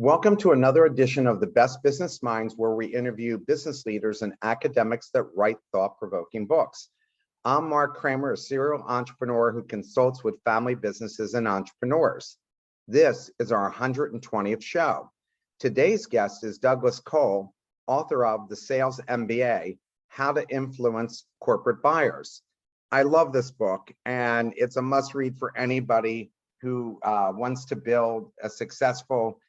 Welcome to another edition of the Best Business Minds, where we interview business leaders and academics that write thought-provoking books. I'm Marc Kramer, a serial entrepreneur who consults with family businesses and entrepreneurs. This is our 120th show. Today's guest is Douglas Cole, author of the Sales MBA, How to Influence Corporate Buyers. I love this book, and it's a must-read for anybody who wants to build a successful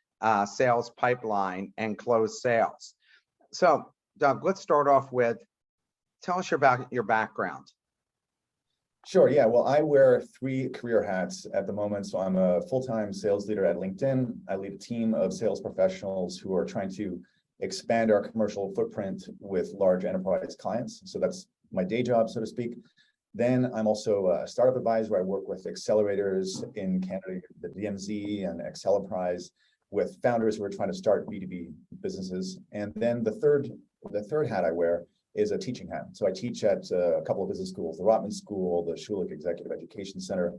sales pipeline and close sales. So, Doug, let's start off with, tell us about your background. Sure, yeah. Well, I wear three career hats at the moment. So I'm a full-time sales leader at LinkedIn. I lead a team of sales professionals who are trying to expand our commercial footprint with large enterprise clients. So that's my day job, so to speak. Then I'm also a startup advisor. I work with accelerators in Canada, the DMZ and Acceleprise, with founders who are trying to start B2B businesses. And then the third hat I wear is a teaching hat. So I teach at a couple of business schools, the Rotman School, the Schulich Executive Education Center,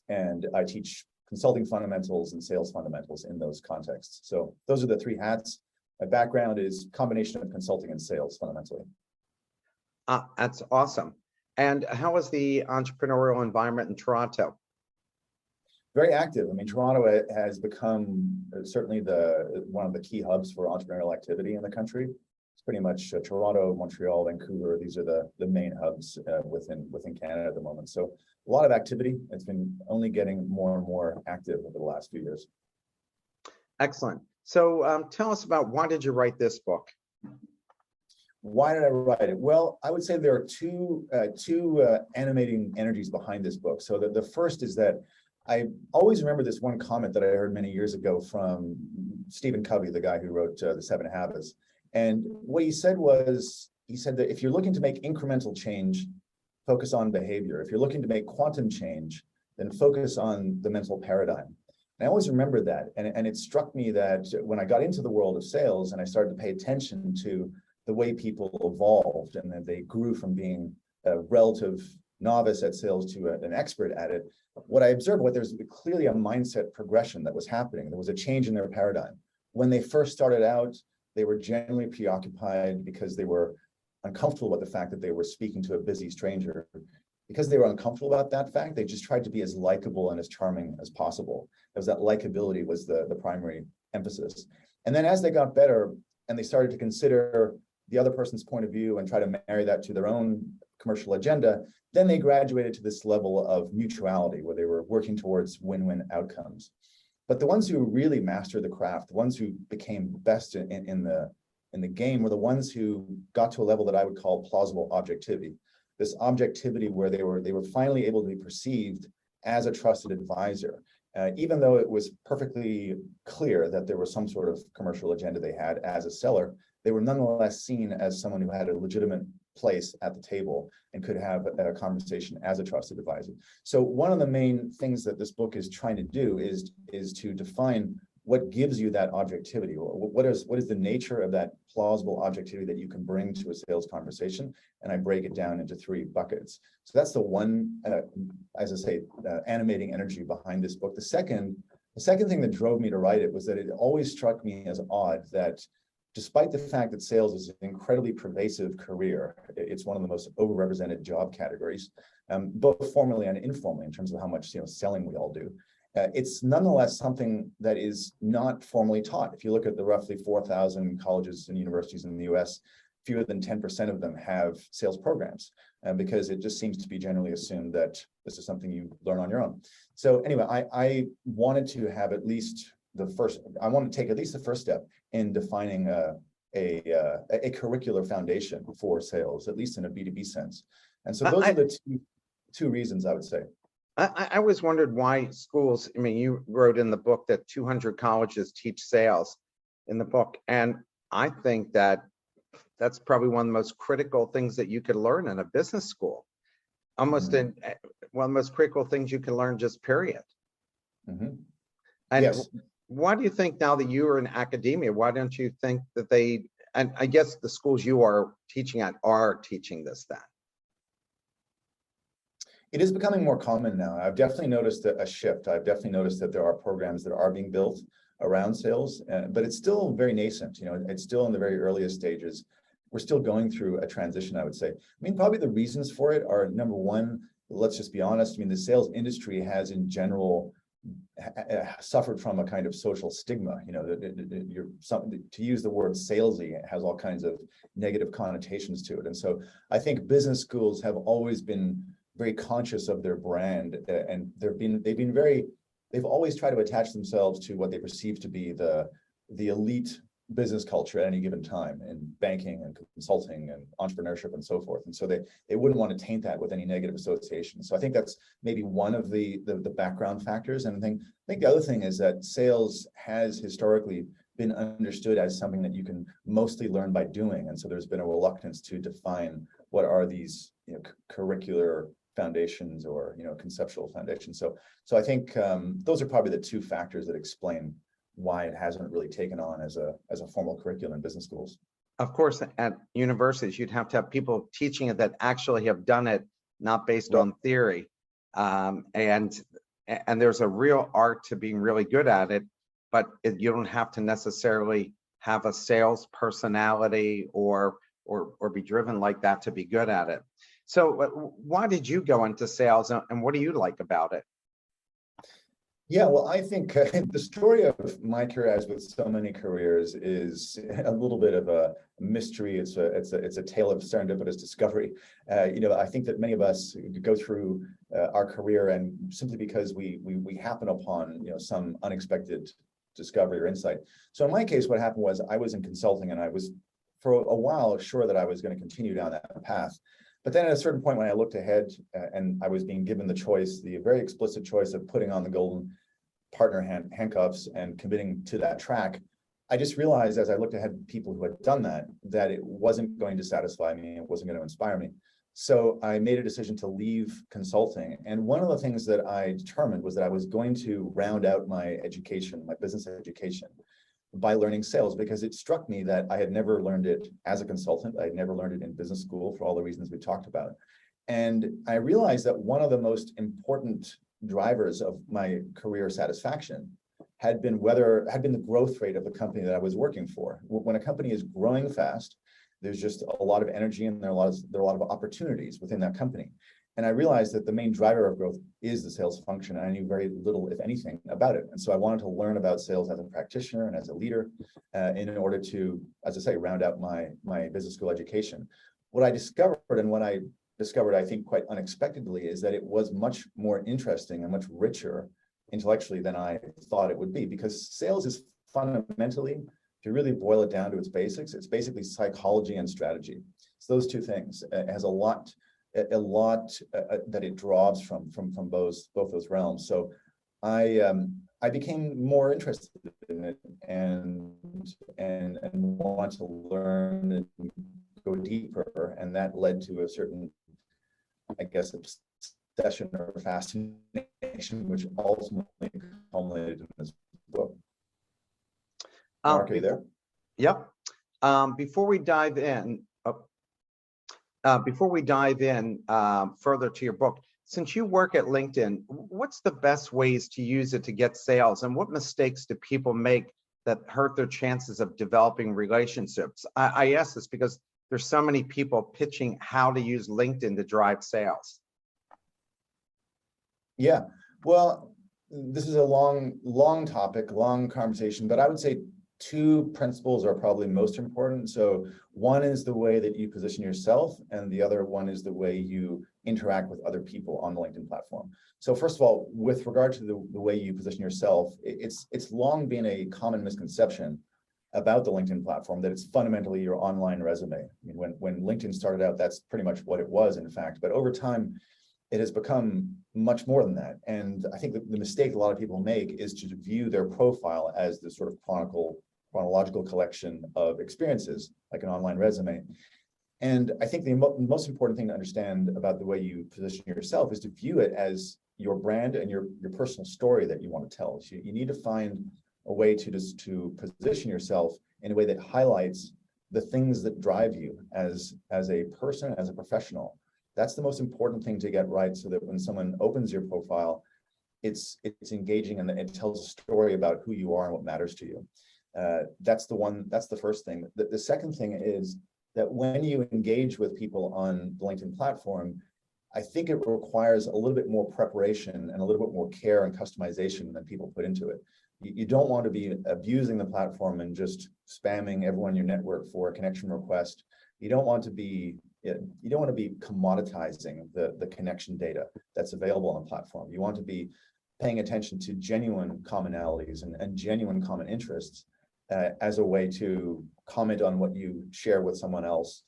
and I teach consulting fundamentals and sales fundamentals in those contexts. So those are the three hats. My background is a combination of consulting and sales fundamentally. That's awesome. And how is the entrepreneurial environment in Toronto? Very active. I mean, Toronto has become certainly one of the key hubs for entrepreneurial activity in the country. It's pretty much Toronto, Montreal, Vancouver. These are the main hubs within Canada at the moment. So a lot of activity. It's been only getting more and more active over the last few years. Excellent. So tell us about, why did you write this book? Why did I write it? Well, I would say there are two animating energies behind this book. So the first is that I always remember this one comment that I heard many years ago from Stephen Covey, the guy who wrote The 7 Habits. And what he said was, he said that if you're looking to make incremental change, focus on behavior. If you're looking to make quantum change, then focus on the mental paradigm. And I always remember that. And it struck me that when I got into the world of sales and I started to pay attention to the way people evolved and that they grew from being a relative novice at sales to an expert at it, what I observed was there's clearly a mindset progression that was happening. There was a change in their paradigm. When they first started out, they were generally preoccupied because they were uncomfortable with the fact that they were speaking to a busy stranger. Because they were uncomfortable about that fact, they just tried to be as likable and as charming as possible. It was that likability was the primary emphasis. And then as they got better and they started to consider the other person's point of view and try to marry that to their own commercial agenda, then they graduated to this level of mutuality where they were working towards win-win outcomes. But the ones who really mastered the craft, the ones who became best in the game, were the ones who got to a level that I would call plausible objectivity. This objectivity where they were finally able to be perceived as a trusted advisor, even though it was perfectly clear that there was some sort of commercial agenda they had as a seller. They were nonetheless seen as someone who had a legitimate place at the table and could have a conversation as a trusted advisor. So one of the main things that this book is trying to do is to define what gives you that objectivity. What is the nature of that plausible objectivity that you can bring to a sales conversation? And I break it down into three buckets. So that's the one, as I say, animating energy behind this book. The second thing that drove me to write it was that it always struck me as odd that despite the fact that sales is an incredibly pervasive career, it's one of the most overrepresented job categories, both formally and informally in terms of how much selling we all do. It's nonetheless something that is not formally taught. If you look at the roughly 4,000 colleges and universities in the US, fewer than 10% of them have sales programs, because it just seems to be generally assumed that this is something you learn on your own. So anyway, I wanted to have at least I want to take at least the first step in defining a curricular foundation for sales, at least in a B2B sense. And so those are the two reasons I would say. I always wondered why schools, I mean, you wrote in the book that 200 colleges teach sales in the book. And I think that that's probably one of the most critical things that you could learn in a business school. Almost one of the most critical things you can learn, just period. Mm-hmm. And yes. Why do you think, now that you are in academia, why don't you think that and I guess the schools you are teaching at are teaching this then? It is becoming more common now. I've definitely noticed a shift. I've definitely noticed that there are programs that are being built around sales, but it's still very nascent. It's still in the very earliest stages. We're still going through a transition, I would say. I mean, probably the reasons for it are, number one, let's just be honest. I mean, the sales industry has in general suffered from a kind of social stigma. To use the word salesy, it has all kinds of negative connotations to it. And so I think business schools have always been very conscious of their brand, and they've always tried to attach themselves to what they perceive to be the elite business culture at any given time in banking and consulting and entrepreneurship and so forth. And so they wouldn't want to taint that with any negative association. So I think that's maybe one of the background factors. And I think the other thing is that sales has historically been understood as something that you can mostly learn by doing. And so there's been a reluctance to define what are these curricular foundations or conceptual foundations. So I think those are probably the two factors that explain why it hasn't really taken on as a formal curriculum in business schools. Of course, at universities, you'd have to have people teaching it that actually have done it, not based on theory. And there's a real art to being really good at it, but you don't have to necessarily have a sales personality or be driven like that to be good at it. So why did you go into sales, and what do you like about it? Yeah, well, I think the story of my career, as with so many careers, is a little bit of a mystery. It's a tale of serendipitous discovery. I think that many of us go through our career, and simply because we happen upon some unexpected discovery or insight. So in my case, what happened was I was in consulting, and I was for a while sure that I was going to continue down that path. But then at a certain point when I looked ahead and I was being given the choice, the very explicit choice of putting on the golden partner handcuffs and committing to that track, I just realized as I looked ahead at people who had done that it wasn't going to satisfy me, it wasn't going to inspire me. So I made a decision to leave consulting. And one of the things that I determined was that I was going to round out my education, my business education, by learning sales, because it struck me that I had never learned it as a consultant. I had never learned it in business school for all the reasons we talked about. And I realized that one of the most important drivers of my career satisfaction had been the growth rate of the company that I was working for. When a company is growing fast, there's just a lot of energy, and there are a lot of opportunities within that company. And I realized that the main driver of growth is the sales function. And I knew very little, if anything, about it. And so I wanted to learn about sales as a practitioner and as a leader in order to, as I say, round out my business school education. What I discovered, I think quite unexpectedly, is that it was much more interesting and much richer intellectually than I thought it would be, because sales is fundamentally, if you really boil it down to its basics, it's basically psychology and strategy. It's those two things. It has a lot that it draws from both those realms. So I became more interested in it and want to learn and go deeper, and that led to a certain, I guess, obsession or fascination, which ultimately culminated in this book. Marc, are you there? Yep. Before we dive in further to your book, since you work at LinkedIn, what's the best ways to use it to get sales, and what mistakes do people make that hurt their chances of developing relationships? I ask this because there's so many people pitching how to use LinkedIn to drive sales. Yeah, well, this is a long topic, long conversation, but I would say two principles are probably most important. So one is the way that you position yourself, and the other one is the way you interact with other people on the LinkedIn platform. So first of all, with regard to the way you position yourself, it's long been a common misconception about the LinkedIn platform that it's fundamentally your online resume. I mean, when LinkedIn started out, that's pretty much what it was, in fact. But over time, it has become much more than that. And I think the mistake a lot of people make is to view their profile as the sort of chronological collection of experiences, like an online resume. And I think the most important thing to understand about the way you position yourself is to view it as your brand and your personal story that you want to tell. So you need to find a way to position yourself in a way that highlights the things that drive you as a person, as a professional. That's the most important thing to get right, so that when someone opens your profile, it's engaging, and it tells a story about who you are and what matters to you. That's the first thing. The second thing is that when you engage with people on the LinkedIn platform, I think it requires a little bit more preparation and a little bit more care and customization than people put into it. You don't want to be abusing the platform and just spamming everyone in your network for a connection request. You don't want to be commoditizing the connection data that's available on the platform. You want to be paying attention to genuine commonalities and genuine common interests as a way to comment on what you share with someone else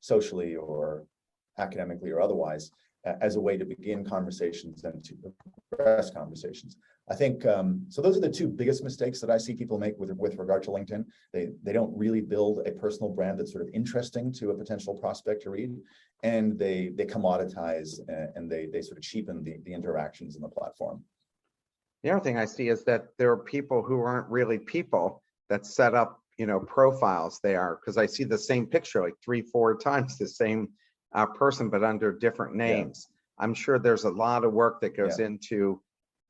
socially or academically or otherwise, as a way to begin conversations and to progress conversations. I think, so those are the two biggest mistakes that I see people make with regard to LinkedIn. They don't really build a personal brand that's sort of interesting to a potential prospect to read, and they commoditize and they sort of cheapen the interactions in the platform. The other thing I see is that there are people who aren't really people that set up, profiles there, because I see the same picture like 3-4 times, the same person, but under different names. Yeah. I'm sure there's a lot of work that goes into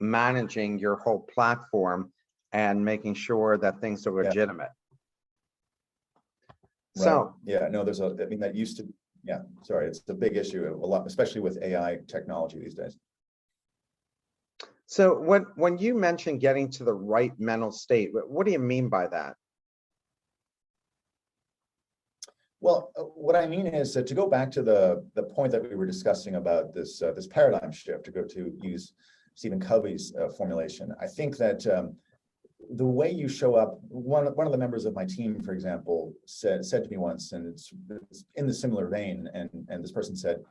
managing your whole platform and making sure that things are legitimate. Right. So that used to, it's a big issue a lot, especially with AI technology these days. So when you mention getting to the right mental state, what do you mean by that? Well, what I mean is that to go back to the point that we were discussing about this paradigm shift, to use Stephen Covey's formulation, I think that the way you show up, one of the members of my team, for example, said to me once, and it's in the similar vein, and this person said,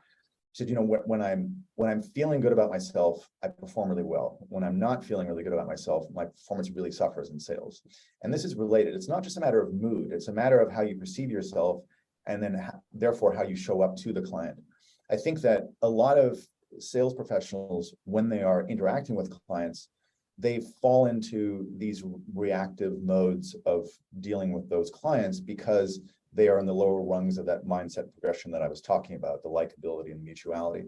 when I'm feeling good about myself, I perform really well. When I'm not feeling really good about myself, my performance really suffers in sales. And this is related. It's not just a matter of mood. It's a matter of how you perceive yourself, and then therefore how you show up to the client. I think that a lot of sales professionals, when they are interacting with clients, they fall into these reactive modes of dealing with those clients because they are in the lower rungs of that mindset progression that I was talking about, the likability and mutuality.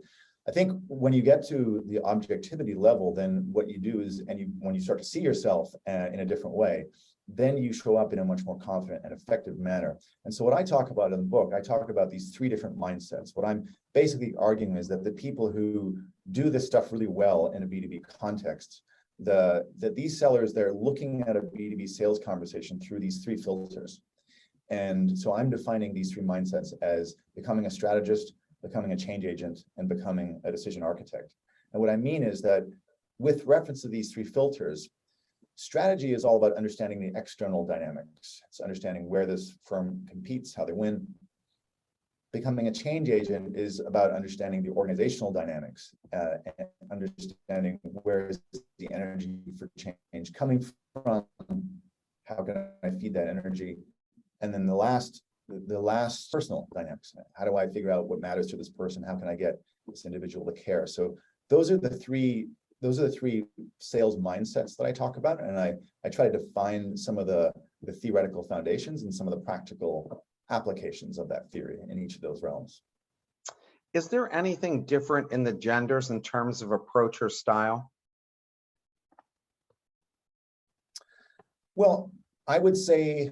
I think when you get to the objectivity level, then what you do is, when you start to see yourself in a different way, then you show up in a much more confident and effective manner. And so what I talk about in the book, I talk about these 3 different mindsets. What I'm basically arguing is that the people who do this stuff really well in a B2B context, that these sellers, they're looking at a B2B sales conversation through these 3 filters. And so I'm defining these 3 mindsets as becoming a strategist, becoming a change agent, and becoming a decision architect. And what I mean is that with reference to these 3 filters, strategy is all about understanding the external dynamics. It's understanding where this firm competes, how they win. Becoming a change agent is about understanding the organizational dynamics and understanding where is the energy for change coming from, how can I feed that energy, and then the last personal dynamics. How do I figure out what matters to this person? How can I get this individual to care? So those are the three sales mindsets that I talk about, and I try to define some of the theoretical foundations and some of the practical applications of that theory in each of those realms. Is there anything different in the genders in terms of approach or style? Well, I would say,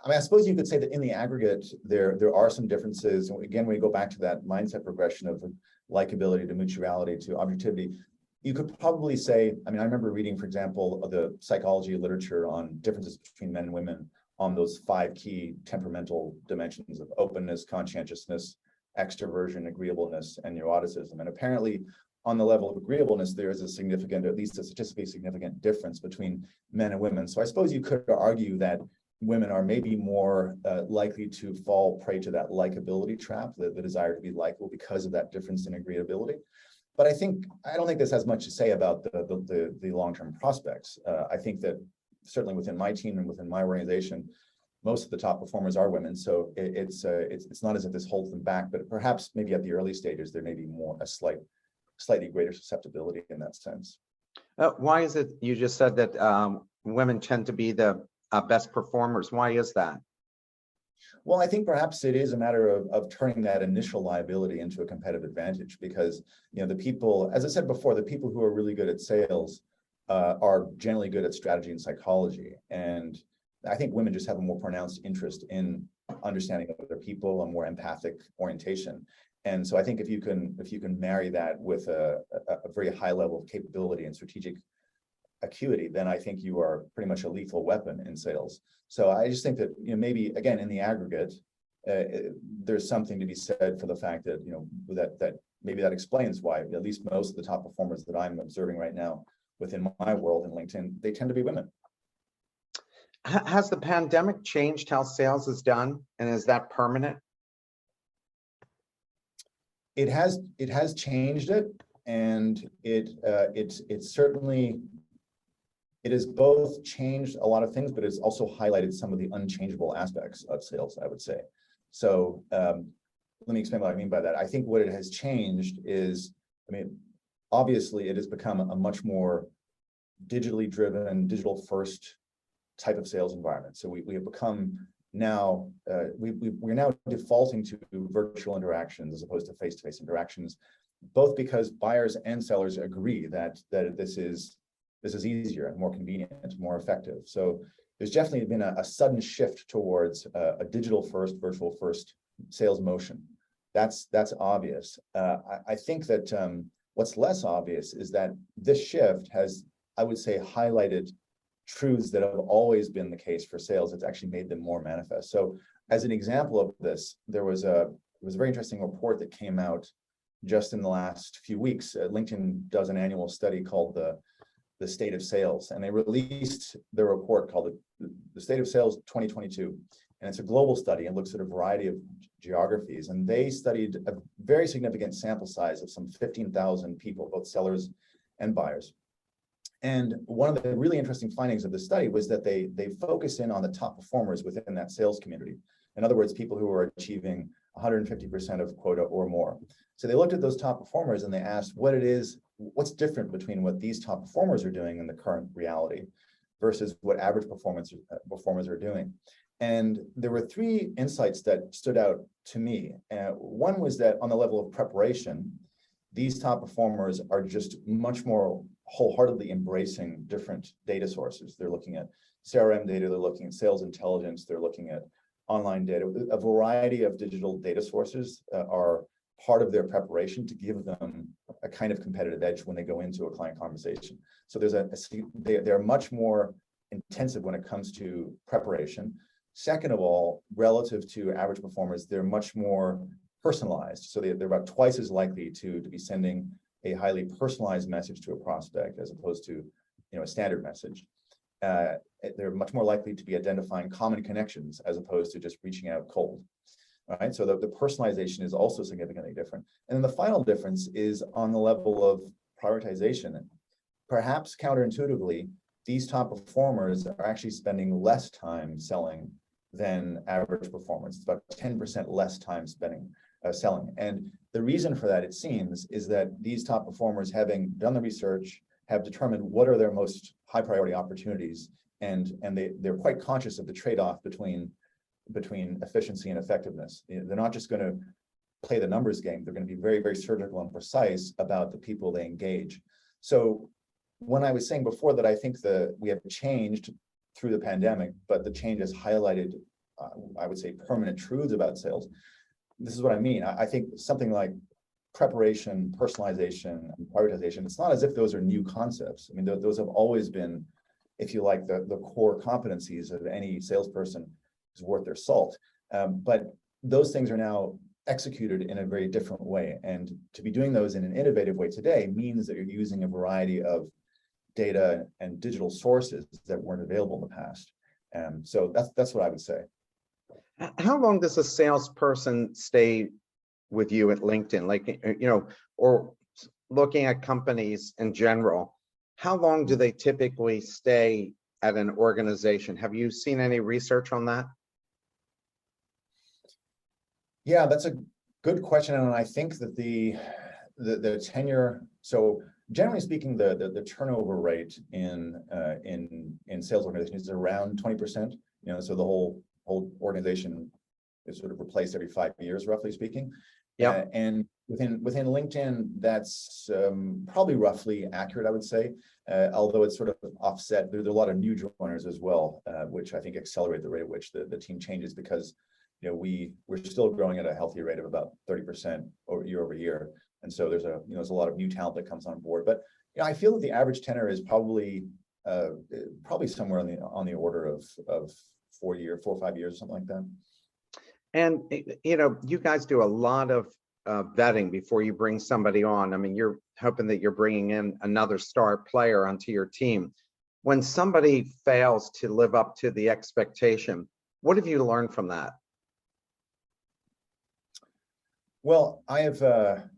I suppose you could say that in the aggregate, there are some differences. Again, when you go back to that mindset progression of likability to mutuality to objectivity, you could probably say, I remember reading, for example, the psychology literature on differences between men and women on those 5 key temperamental dimensions of openness, conscientiousness, extroversion, agreeableness, and neuroticism. And apparently, on the level of agreeableness, there is a significant, at least a statistically significant difference between men and women. So I suppose you could argue that women are maybe more likely to fall prey to that likability trap, the desire to be likable because of that difference in agreeability. But I don't think this has much to say about the long-term prospects. I think that certainly within my team and within my organization, most of the top performers are women. So it's not as if this holds them back, but perhaps maybe at the early stages, there may be a slightly greater susceptibility in that sense. Why is it, you just said that women tend to be the best performers? Why is that? Well, I think perhaps it is a matter of turning that initial liability into a competitive advantage, because the people, as I said before, the people who are really good at sales are generally good at strategy and psychology. And I think women just have a more pronounced interest in understanding other people, a more empathic orientation. And so I think if you can marry that with a very high level of capability and strategic acuity, then I think you are pretty much a lethal weapon in sales. So I just think that maybe again in the aggregate, there's something to be said for the fact that that maybe that explains why at least most of the top performers that I'm observing right now within my world in LinkedIn, they tend to be women. Has the pandemic changed how sales is done, and is that permanent? It has changed it, and it certainly. It has both changed a lot of things, but it's also highlighted some of the unchangeable aspects of sales, I would say. So let me explain what I mean by that. I think what it has changed is, obviously it has become a much more digitally driven, digital first type of sales environment. So we have become now, we're now defaulting to virtual interactions as opposed to face-to-face interactions, both because buyers and sellers agree that this is easier and more convenient, more effective. So there's definitely been a sudden shift towards a digital first, virtual first sales motion. That's obvious. I think that what's less obvious is that this shift has, I would say, highlighted truths that have always been the case for sales. It's actually made them more manifest. So as an example of this, there was a very interesting report that came out just in the last few weeks. LinkedIn does an annual study called the State of Sales, and they released the report called the State of Sales 2022, and it's a global study and looks at a variety of geographies, and they studied a very significant sample size of some 15,000 people, both sellers and buyers. And one of the really interesting findings of the study was that they focus in on the top performers within that sales community. In other words, people who are achieving 150% of quota or more. So they looked at those top performers and they asked what's different between what these top performers are doing in the current reality versus what average performers are doing. And there were three insights that stood out to me. One was that on the level of preparation, these top performers are just much more wholeheartedly embracing different data sources. They're looking at CRM data, they're looking at sales intelligence, they're looking at online data. A variety of digital data sources are part of their preparation to give them a kind of competitive edge when they go into a client conversation. So they're much more intensive when it comes to preparation. Second of all, relative to average performers, they're much more personalized. So they're about twice as likely to be sending a highly personalized message to a prospect as opposed to a standard message. They're much more likely to be identifying common connections as opposed to just reaching out cold. All right, so the personalization is also significantly different. And then the final difference is on the level of prioritization. Perhaps counterintuitively, these top performers are actually spending less time selling than average performers. It's about 10% less time spending selling. And the reason for that, it seems, is that these top performers, having done the research, have determined what are their most high priority opportunities, and they're quite conscious of the trade-off between efficiency and effectiveness. They're not just going to play the numbers game. They're going to be very, very surgical and precise about the people they engage. So when I was saying before that I think we have changed through the pandemic, but the change has highlighted, I would say, permanent truths about sales. This is what I mean. I think something like preparation, personalization, and prioritization, it's not as if those are new concepts. I mean, those have always been, if you like, the core competencies of any salesperson who's worth their salt. But those things are now executed in a very different way. And to be doing those in an innovative way today means that you're using a variety of data and digital sources that weren't available in the past. So that's what I would say. How long does a salesperson stay with you at LinkedIn? Like, or looking at companies in general, how long do they typically stay at an organization? Have you seen any research on that? Yeah, that's a good question. And I think that the tenure, so generally speaking, the turnover rate in sales organizations is around 20%. So the whole organization is sort of replaced every 5 years, roughly speaking. Yeah. And within LinkedIn, that's probably roughly accurate, I would say. Although it's sort of offset. There are a lot of new joiners as well, which I think accelerate the rate at which the team changes, because we're still growing at a healthy rate of about 30% year over year. And so there's a lot of new talent that comes on board. But I feel that the average tenure is probably somewhere on the order of 4 or 5 years, or something like that. And you guys do a lot of vetting before you bring somebody on. I mean, you're hoping that you're bringing in another star player onto your team. When somebody fails to live up to the expectation, what have you learned from that? Well, I have, for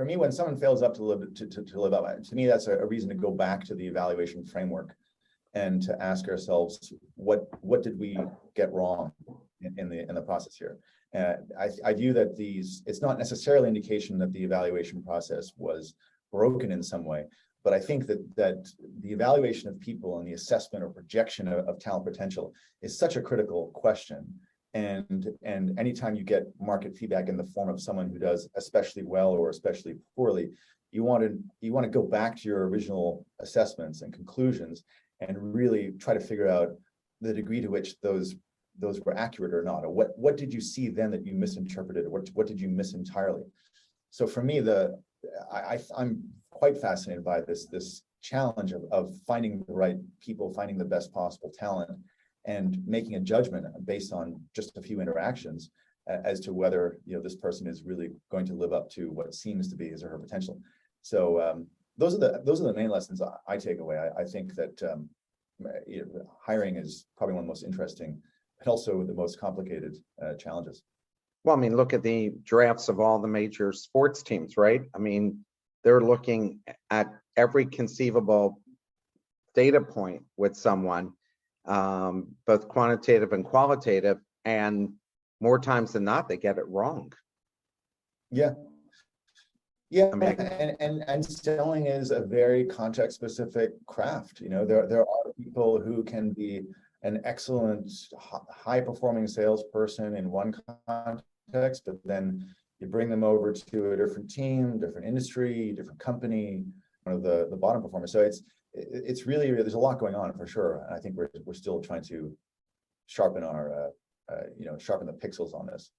me, when someone fails up to live up, to me, that's a reason to go back to the evaluation framework and to ask ourselves, what did we get wrong in the process here? I view that it's not necessarily an indication that the evaluation process was broken in some way, but I think that the evaluation of people and the assessment or projection of talent potential is such a critical question. And anytime you get market feedback in the form of someone who does especially well or especially poorly, you want to go back to your original assessments and conclusions and really try to figure out the degree to which those were accurate or not, or what did you see then that you misinterpreted, or what did you miss entirely? So for me, I'm quite fascinated by this challenge of finding the right people, finding the best possible talent, and making a judgment based on just a few interactions as to whether this person is really going to live up to what seems to be his or her potential. So those are the main lessons I take away. I think that hiring is probably one of the most interesting, but also the most complicated challenges. Well, I mean, look at the drafts of all the major sports teams, right? I mean, they're looking at every conceivable data point with someone, both quantitative and qualitative, and more times than not, they get it wrong. Yeah. Yeah, I mean, and selling is a very context-specific craft. There are people who can be an excellent, high-performing salesperson in one context, but then you bring them over to a different team, different industry, different company, one of the bottom performers. So it's really, there's a lot going on for sure. And I think we're still trying to sharpen sharpen the pixels on this.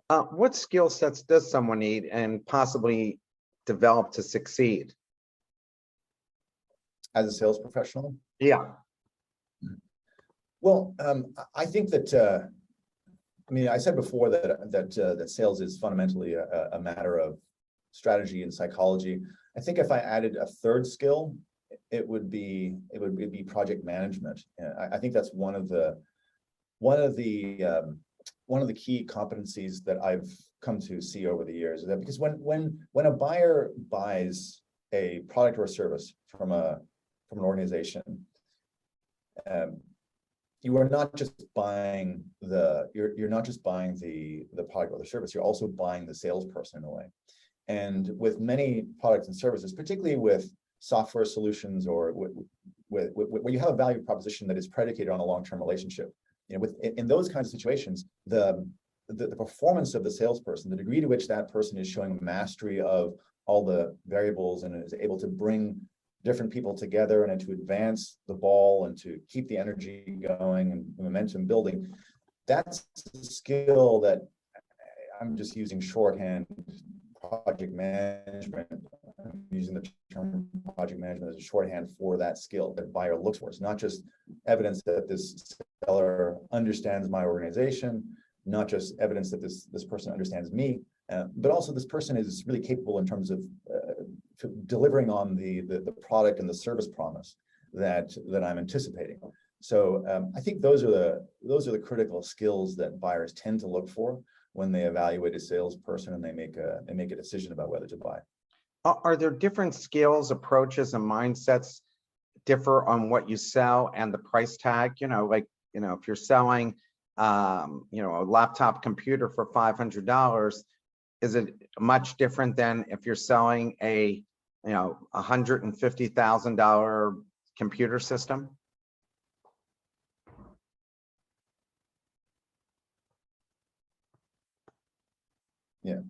What skill sets does someone need and possibly develop to succeed as a sales professional? Yeah. Well, I think that I said before that sales is fundamentally a matter of strategy and psychology. I think if I added a third skill, it would be project management. I think that's one of the key competencies that I've come to see over the years, is that because when a buyer buys a product or a service from an organization, you are not just buying the product or the service, you're also buying the salesperson in a way. And with many products and services, particularly with software solutions or where you have a value proposition that is predicated on a long-term relationship, in those kinds of situations, the performance of the salesperson, the degree to which that person is showing mastery of all the variables and is able to bring different people together and to advance the ball and to keep the energy going and momentum building, that's a skill that I'm just using shorthand project management. I'm using the term project management as a shorthand for that skill that buyer looks for. It's not just evidence that this seller understands my organization, not just evidence that this person understands me, but also this person is really capable in terms of delivering on the product and the service promise that I'm anticipating. So I think those are the critical skills that buyers tend to look for when they evaluate a salesperson and they make a decision about whether to buy. Are there different skills, approaches, and mindsets differ on what you sell and the price tag? If you're selling, a laptop computer for $500, is it much different than if you're selling a, $150,000 computer system? Yeah.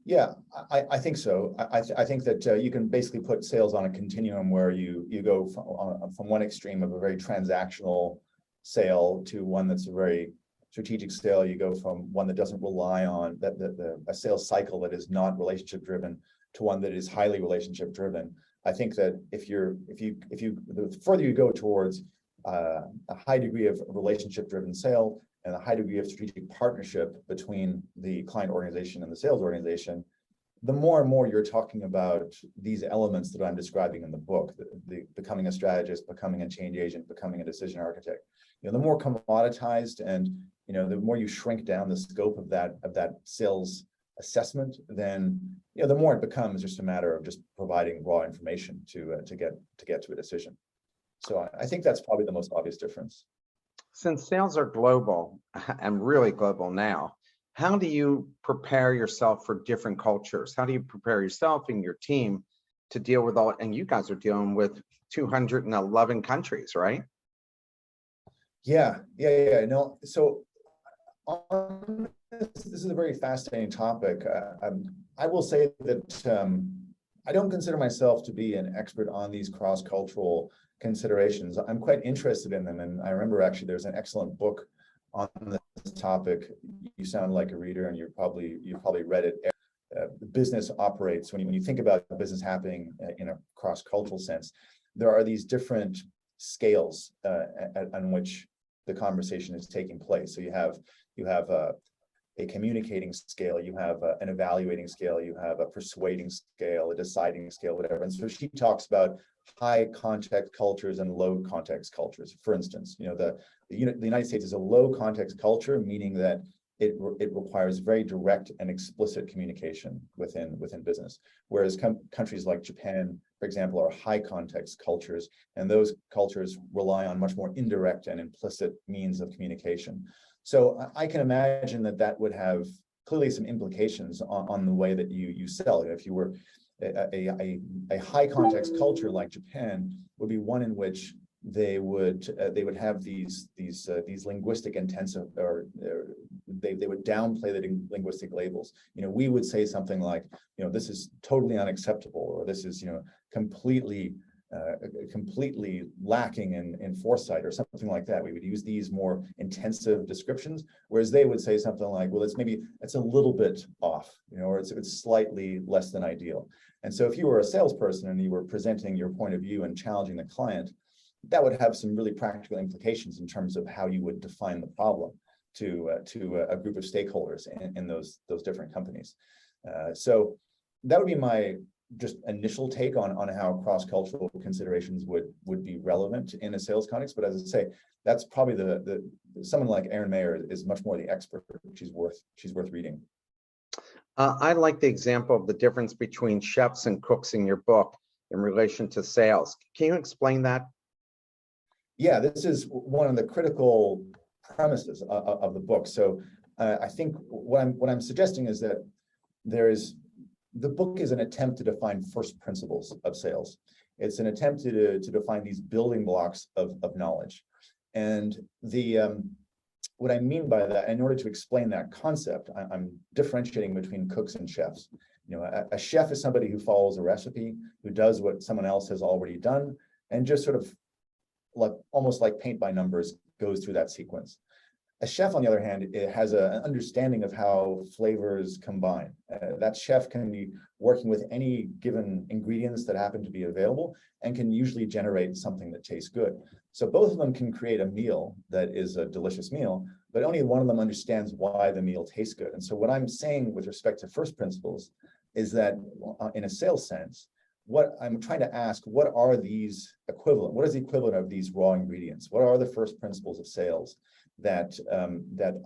Yeah, I think so. I think that you can basically put sales on a continuum where you go from one extreme of a very transactional sale to one that's a very strategic sale. You go from one that doesn't rely on a sales cycle that is not relationship driven to one that is highly relationship driven. I think that if the further you go towards a high degree of relationship driven sale and a high degree of strategic partnership between the client organization and the sales organization, the more and more you're talking about these elements that I'm describing in the book, the becoming a strategist, becoming a change agent, becoming a decision architect. The more commoditized and the more you shrink down the scope of that sales assessment, then the more it becomes just a matter of just providing raw information to get to a decision. So I think that's probably the most obvious difference. Since sales are global and really global now, how do you prepare yourself for different cultures? How do you prepare yourself and your team to deal with all, and you guys are dealing with 211 countries, right? Yeah. No, so this is a very fascinating topic. I will say that I don't consider myself to be an expert on these cross-cultural considerations. I'm quite interested in them, and I remember actually there's an excellent book on this topic. You sound like a reader, and you've probably read it. Business operates when you think about business happening in a cross-cultural sense. There are these different scales on which the conversation is taking place. So you have a communicating scale, you have an evaluating scale, you have a persuading scale, a deciding scale, whatever. And so she talks about high context cultures and low context cultures. For instance, the United States is a low context culture, meaning that it requires very direct and explicit communication within business. Whereas countries like Japan, for example, are high context cultures, and those cultures rely on much more indirect and implicit means of communication. So I can imagine that would have clearly some implications on the way that you sell. If you were a high context culture like Japan, would be one in which they would have these linguistic intensive, or they would downplay the linguistic labels. We would say something like, this is totally unacceptable, or this is completely lacking in foresight, or something like that. We would use these more intensive descriptions, whereas they would say something like, well, it's a little bit off, or it's slightly less than ideal. And so if you were a salesperson and you were presenting your point of view and challenging the client, that would have some really practical implications in terms of how you would define the problem to a group of stakeholders in those different companies. So that would be my just initial take on how cross-cultural considerations would be relevant in a sales context. But as I say, that's probably the someone like Erin Mayer is much more the expert. She's worth reading. I like the example of the difference between chefs and cooks in your book in relation to sales. Can you explain that? Yeah, this is one of the critical premises of the book. So I think what I'm suggesting is that the book is an attempt to define first principles of sales. It's an attempt to define these building blocks of knowledge. And what I mean by that, in order to explain that concept, I'm differentiating between cooks and chefs. A chef is somebody who follows a recipe, who does what someone else has already done, and just sort of almost like paint by numbers goes through that sequence. A chef, on the other hand, it has an understanding of how flavors combine. That chef can be working with any given ingredients that happen to be available and can usually generate something that tastes good. So both of them can create a meal that is a delicious meal, but only one of them understands why the meal tastes good. And so what I'm saying with respect to first principles is that in a sales sense, what I'm trying to ask, what are these equivalent? What is the equivalent of these raw ingredients? What are the first principles of sales that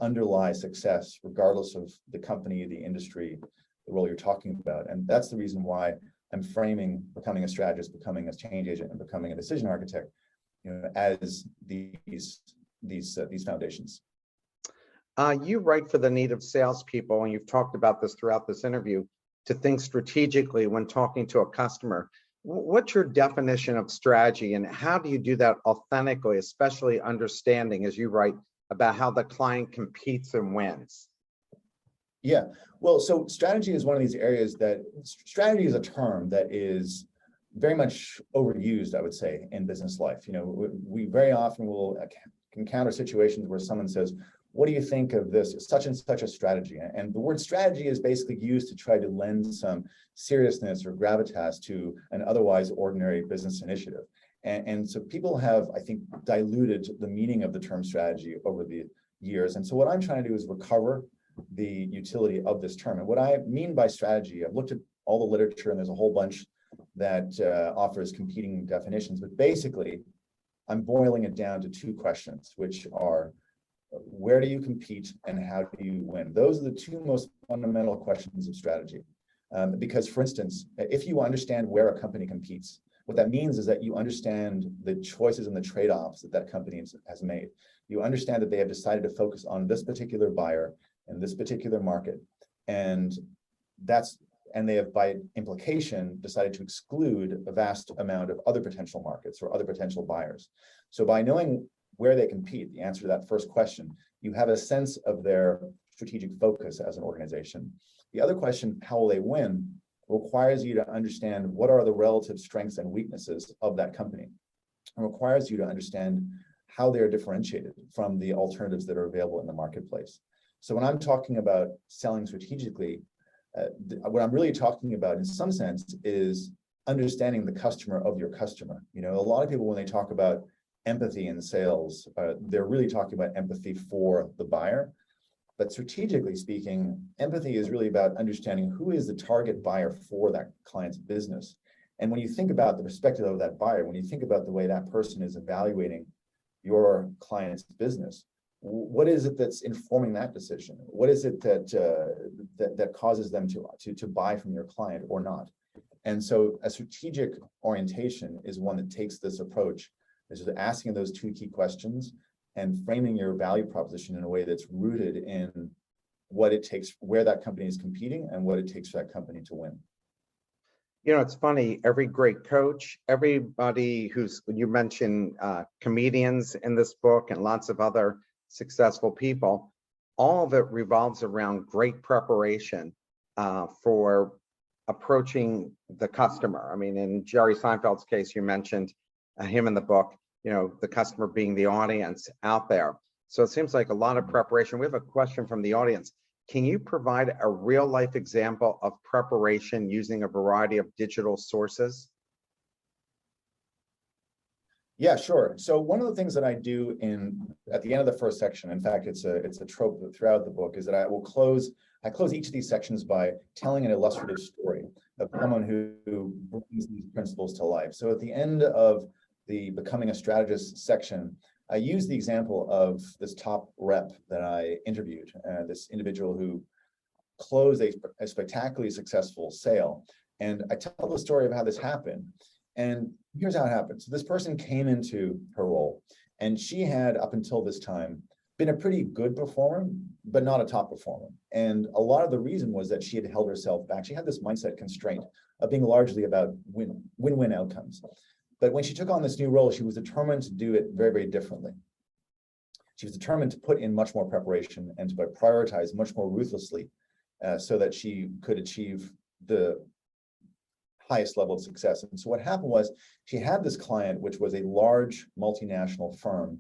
underlie success, regardless of the company, the industry, the role you're talking about? And that's the reason why I'm framing becoming a strategist, becoming a change agent, and becoming a decision architect, as these foundations. You write for the need of salespeople, and you've talked about this throughout this interview, to think strategically when talking to a customer. What's your definition of strategy, and how do you do that authentically, especially understanding, as you write, about how the client competes and wins? Yeah, well, so strategy is one of these areas that strategy is a term that is very much overused, I would say, in business life. You know, we very often will encounter situations where someone says, what do you think of this such and such a strategy? And the word strategy is basically used to try to lend some seriousness or gravitas to an otherwise ordinary business initiative. And so people have, I think, diluted the meaning of the term strategy over the years. And so what I'm trying to do is recover the utility of this term. And what I mean by strategy, I've looked at all the literature, and there's a whole bunch that offers competing definitions, but basically I'm boiling it down to two questions, which are, where do you compete and how do you win? Those are the two most fundamental questions of strategy. Because, for instance, if you understand where a company competes, what that means is that you understand the choices and the trade-offs that that company has made. You understand that they have decided to focus on this particular buyer in this particular market, and they have, by implication, decided to exclude a vast amount of other potential markets or other potential buyers. So by knowing where they compete, the answer to that first question, you have a sense of their strategic focus as an organization. The other question, how will they win, requires you to understand what are the relative strengths and weaknesses of that company. It requires you to understand how they're differentiated from the alternatives that are available in the marketplace. So when I'm talking about selling strategically, what I'm really talking about in some sense is understanding the customer of your customer. You know, a lot of people, when they talk about empathy in sales, they're really talking about empathy for the buyer. But strategically speaking, empathy is really about understanding who is the target buyer for that client's business. And when you think about the perspective of that buyer, when you think about the way that person is evaluating your client's business, what is it that's informing that decision? What is it that causes them to buy from your client or not? And so a strategic orientation is one that takes this approach, is just asking those two key questions and framing your value proposition in a way that's rooted in what it takes, where that company is competing and what it takes for that company to win. You know, it's funny, every great coach, everybody you mentioned comedians in this book and lots of other successful people, all of it revolves around great preparation for approaching the customer. I mean, in Jerry Seinfeld's case, you mentioned him in the book, you know, the customer being the audience out there. So it seems like a lot of preparation. We have a question from the audience. Can you provide a real life example of preparation using a variety of digital sources? Yeah, sure. So one of the things that I do at the end of the first section, in fact, it's a trope throughout the book, is that I close each of these sections by telling an illustrative story of someone who brings these principles to life. So at the end of the Becoming a Strategist section, I use the example of this top rep that I interviewed, this individual who closed a spectacularly successful sale. And I tell the story of how this happened. And here's how it happened. So this person came into her role, and she had, up until this time, been a pretty good performer, but not a top performer. And a lot of the reason was that she had held herself back. She had this mindset constraint of being largely about win-win outcomes. But when she took on this new role, she was determined to do it very, very differently. She was determined to put in much more preparation and to prioritize much more ruthlessly so that she could achieve the highest level of success. And so what happened was she had this client, which was a large multinational firm,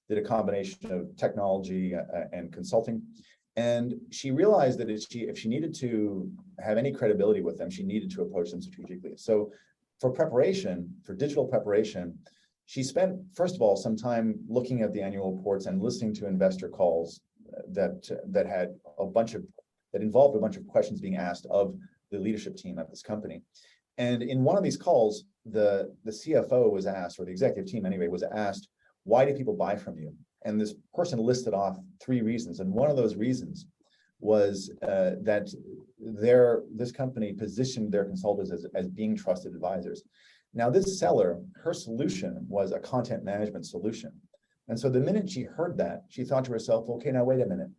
did a combination of technology and consulting. And she realized that if she needed to have any credibility with them, she needed to approach them strategically. So for preparation, for digital preparation, she spent, first of all, some time looking at the annual reports and listening to investor calls that involved a bunch of questions being asked of the leadership team at this company. And in one of these calls, the CFO was asked, or the executive team anyway, was asked, why do people buy from you? And this person listed off 3 reasons. And one of those reasons was that this company positioned their consultants as being trusted advisors. Now, this seller, her solution was a content management solution. And so the minute she heard that, she thought to herself, okay, now wait a minute.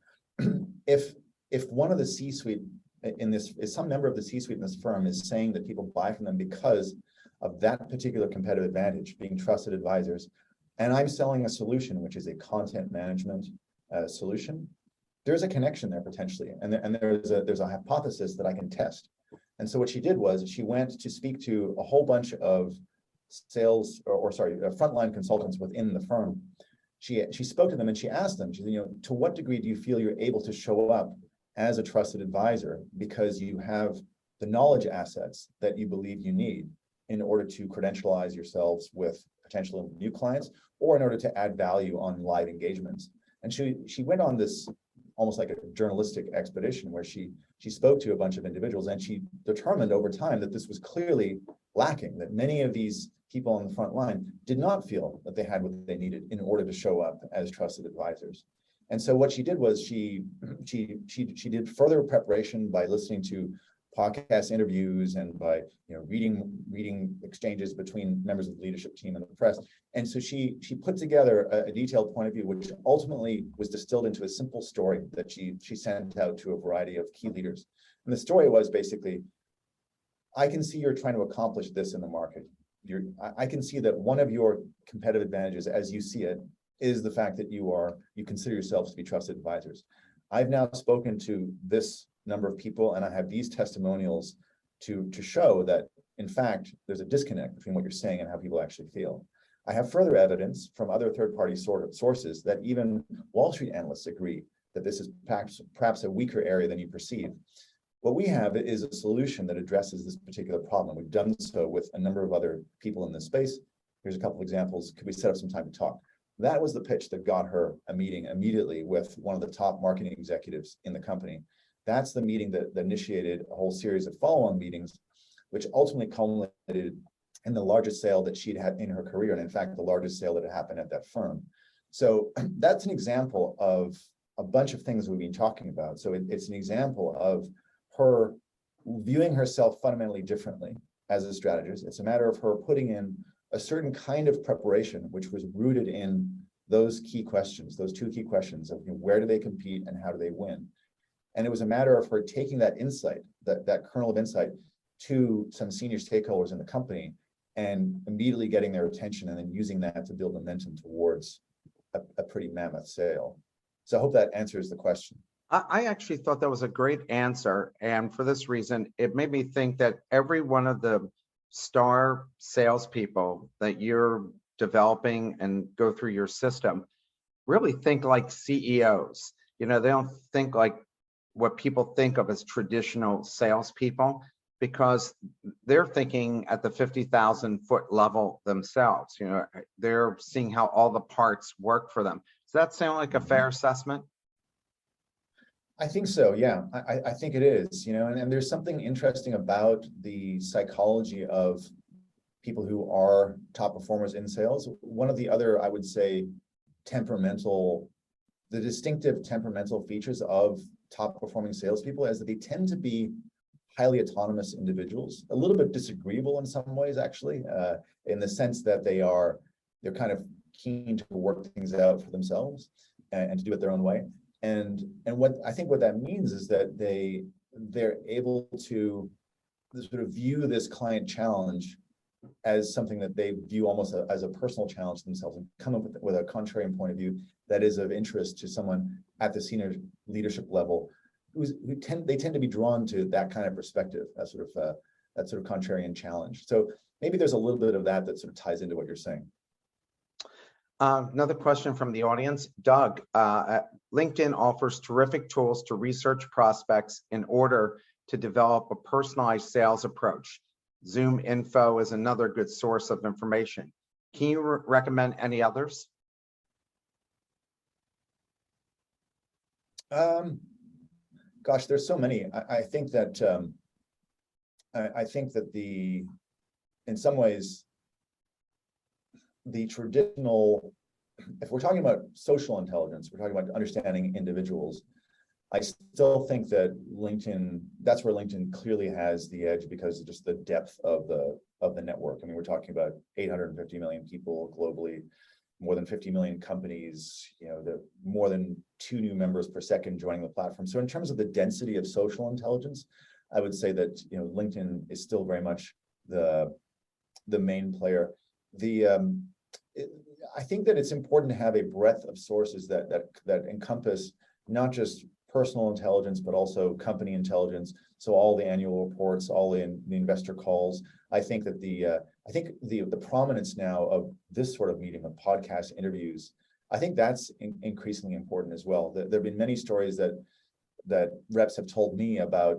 If one of the C-suite is some member of the C-suite in this firm is saying that people buy from them because of that particular competitive advantage, being trusted advisors, and I'm selling a solution, which is a content management solution, there's a connection there potentially, and there's a hypothesis that I can test. And so what she did was she went to speak to a whole bunch of sales frontline consultants within the firm. She spoke to them and she asked them, she said, to what degree do you feel you're able to show up as a trusted advisor because you have the knowledge assets that you believe you need in order to credentialize yourselves with potential new clients or in order to add value on live engagements. And she went on this almost like a journalistic expedition where she spoke to a bunch of individuals, and she determined over time that this was clearly lacking, that many of these people on the front line did not feel that they had what they needed in order to show up as trusted advisors. And so what she did was she did further preparation by listening to podcast interviews and by reading exchanges between members of the leadership team and the press. And so she put together a detailed point of view, which ultimately was distilled into a simple story that she sent out to a variety of key leaders. And the story was basically, I can see you're trying to accomplish this in the market. I can see that one of your competitive advantages, as you see it, is the fact that you consider yourselves to be trusted advisors. I've now spoken to this number of people, and I have these testimonials to show that, in fact, there's a disconnect between what you're saying and how people actually feel. I have further evidence from other third-party sources that even Wall Street analysts agree that this is perhaps a weaker area than you perceive. What we have is a solution that addresses this particular problem. We've done so with a number of other people in this space. Here's a couple of examples. Could we set up some time to talk? That was the pitch that got her a meeting immediately with one of the top marketing executives in the company. That's the meeting that initiated a whole series of follow-on meetings, which ultimately culminated in the largest sale that she'd had in her career, and in fact, the largest sale that had happened at that firm. So that's an example of a bunch of things we've been talking about. So it's an example of her viewing herself fundamentally differently as a strategist. It's a matter of her putting in a certain kind of preparation, which was rooted in those key questions, those two key questions of where do they compete and how do they win? And it was a matter of her taking that insight, that kernel of insight, to some senior stakeholders in the company and immediately getting their attention and then using that to build momentum towards a pretty mammoth sale. So I hope that answers the question. I actually thought that was a great answer. And for this reason, it made me think that every one of the star salespeople that you're developing and go through your system really think like CEOs. They don't think like what people think of as traditional salespeople, because they're thinking at the 50,000 foot level themselves. They're seeing how all the parts work for them. Does that sound like a fair assessment? I think so, yeah. I think it is, and there's something interesting about the psychology of people who are top performers in sales. One of the other, I would say, the distinctive temperamental features of top performing salespeople is that they tend to be highly autonomous individuals, a little bit disagreeable in some ways, actually, in the sense that they're kind of keen to work things out for themselves and to do it their own way. And what I think what that means is that they're able to sort of view this client challenge as something that they view almost as a personal challenge themselves, and come up with a contrarian point of view that is of interest to someone at the senior leadership level they tend to be drawn to that kind of perspective, that sort of contrarian challenge. So maybe there's a little bit of that sort of ties into what you're saying. Another question from the audience. Doug, LinkedIn offers terrific tools to research prospects in order to develop a personalized sales approach. Zoom Info is another good source of information. Can you recommend any others? Gosh, there's so many. I think that in some ways, the traditional, if we're talking about social intelligence, we're talking about understanding individuals, I still think that that's where LinkedIn clearly has the edge because of just the depth of the network. I mean, we're talking about 850 million people globally, more than 50 million companies, the more than 2 new members per second joining the platform. So in terms of the density of social intelligence, I would say that LinkedIn is still very much the main player. I think that it's important to have a breadth of sources that encompass not just personal intelligence, but also company intelligence. So all the annual reports, all the investor calls. I think that the prominence now of this sort of meeting, of podcast interviews, I think that's increasingly important as well. There have been many stories that reps have told me about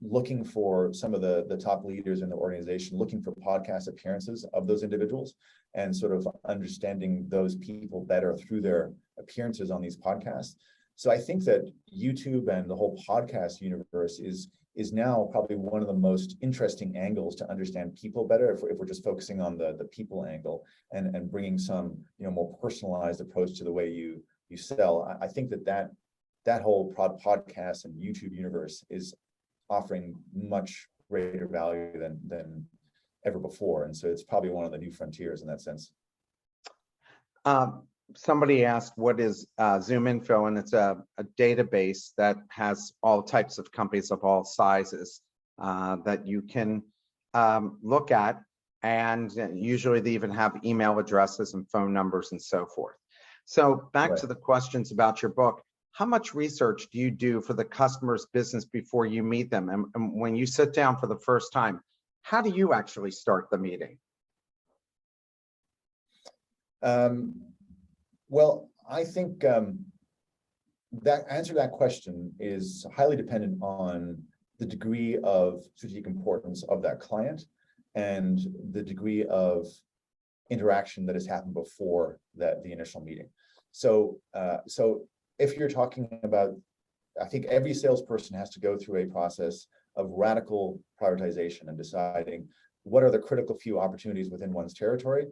looking for some of the top leaders in the organization, looking for podcast appearances of those individuals and sort of understanding those people better through their appearances on these podcasts. So I think that YouTube and the whole podcast universe is now probably one of the most interesting angles to understand people better if we're just focusing on the people angle and bringing some more personalized approach to the way you sell. I think that whole podcast and YouTube universe is offering much greater value than ever before. And so it's probably one of the new frontiers in that sense. Somebody asked, what is Zoom Info? And it's a database that has all types of companies of all sizes that you can look at. And usually they even have email addresses and phone numbers and so forth. So back to the questions about your book. How much research do you do for the customer's business before you meet them? And when you sit down for the first time, how do you actually start the meeting? Well, I think that answer to that question is highly dependent on the degree of strategic importance of that client and the degree of interaction that has happened before the initial meeting. So if you're talking about, I think every salesperson has to go through a process of radical prioritization and deciding what are the critical few opportunities within one's territory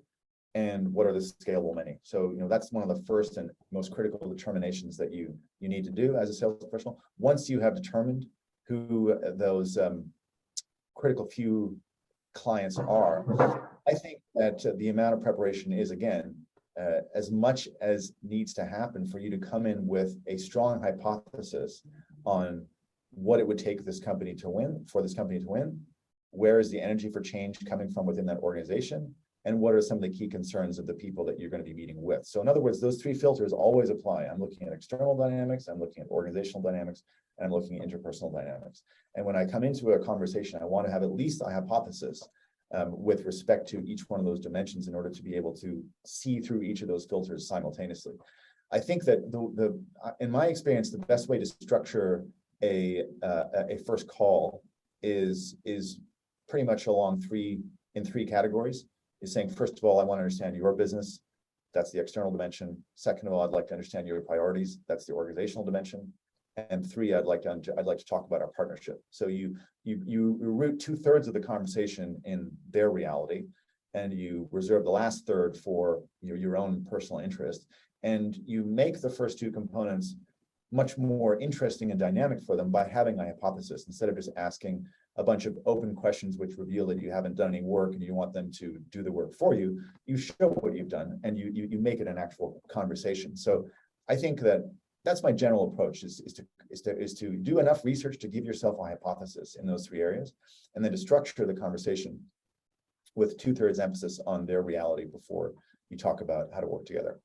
and what are the scalable many. So, that's one of the first and most critical determinations that you need to do as a sales professional. Once you have determined who those critical few clients are, I think that the amount of preparation is, again, as much as needs to happen for you to come in with a strong hypothesis on what it would take this company to win, where is the energy for change coming from within that organization, and what are some of the key concerns of the people that you're going to be meeting with. So in other words, those three filters always apply. I'm looking at external dynamics, I'm looking at organizational dynamics, and I'm looking at interpersonal dynamics. And when I come into a conversation, I want to have at least a hypothesis with respect to each one of those dimensions in order to be able to see through each of those filters simultaneously. I think that in my experience, the best way to structure a first call is pretty much in three categories. Is saying, first of all, I want to understand your business. That's the external dimension. Second of all, I'd like to understand your priorities. That's the organizational dimension. And three, I'd like to talk about our partnership. So you root 2/3 of the conversation in their reality, and you reserve the last third for your own personal interest. And you make the first two components much more interesting and dynamic for them by having a hypothesis instead of just asking a bunch of open questions which reveal that you haven't done any work and you want them to do the work for you. You show what you've done and you make it an actual conversation. So I think that's my general approach is to do enough research to give yourself a hypothesis in those three areas, and then to structure the conversation with 2/3 emphasis on their reality before you talk about how to work together.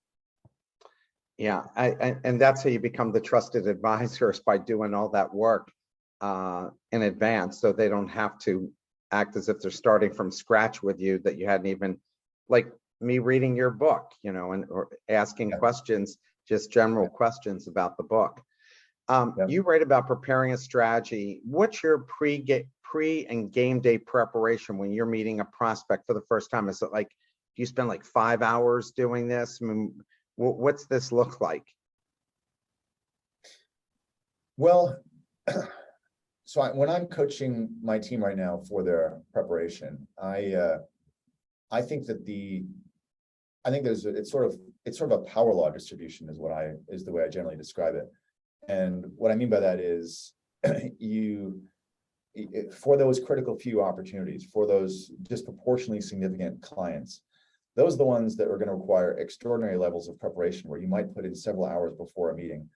Yeah, and that's how you become the trusted advisors, by doing all that work in advance, so they don't have to act as if they're starting from scratch with you, that you hadn't even, like me reading your book, or asking questions, just general questions about the book. You write about preparing a strategy. What's your pre and game day preparation when you're meeting a prospect for the first time? Is it like, do you spend like 5 hours doing this? I mean, what's this look like? Well, so when I'm coaching my team right now for their preparation, I think that it's sort of a power law distribution is the way I generally describe it. And what I mean by that is for those critical few opportunities, for those disproportionately significant clients, those are the ones that are going to require extraordinary levels of preparation, where you might put in several hours before a meeting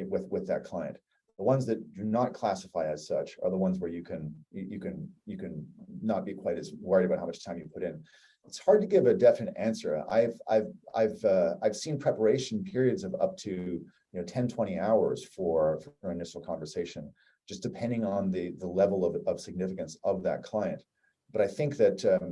with that client. The ones that do not classify as such are the ones where you can not be quite as worried about how much time you put in. It's hard to give a definite answer. I've seen preparation periods of up to 10, 20 hours for an initial conversation, just depending on the level of significance of that client. But I think that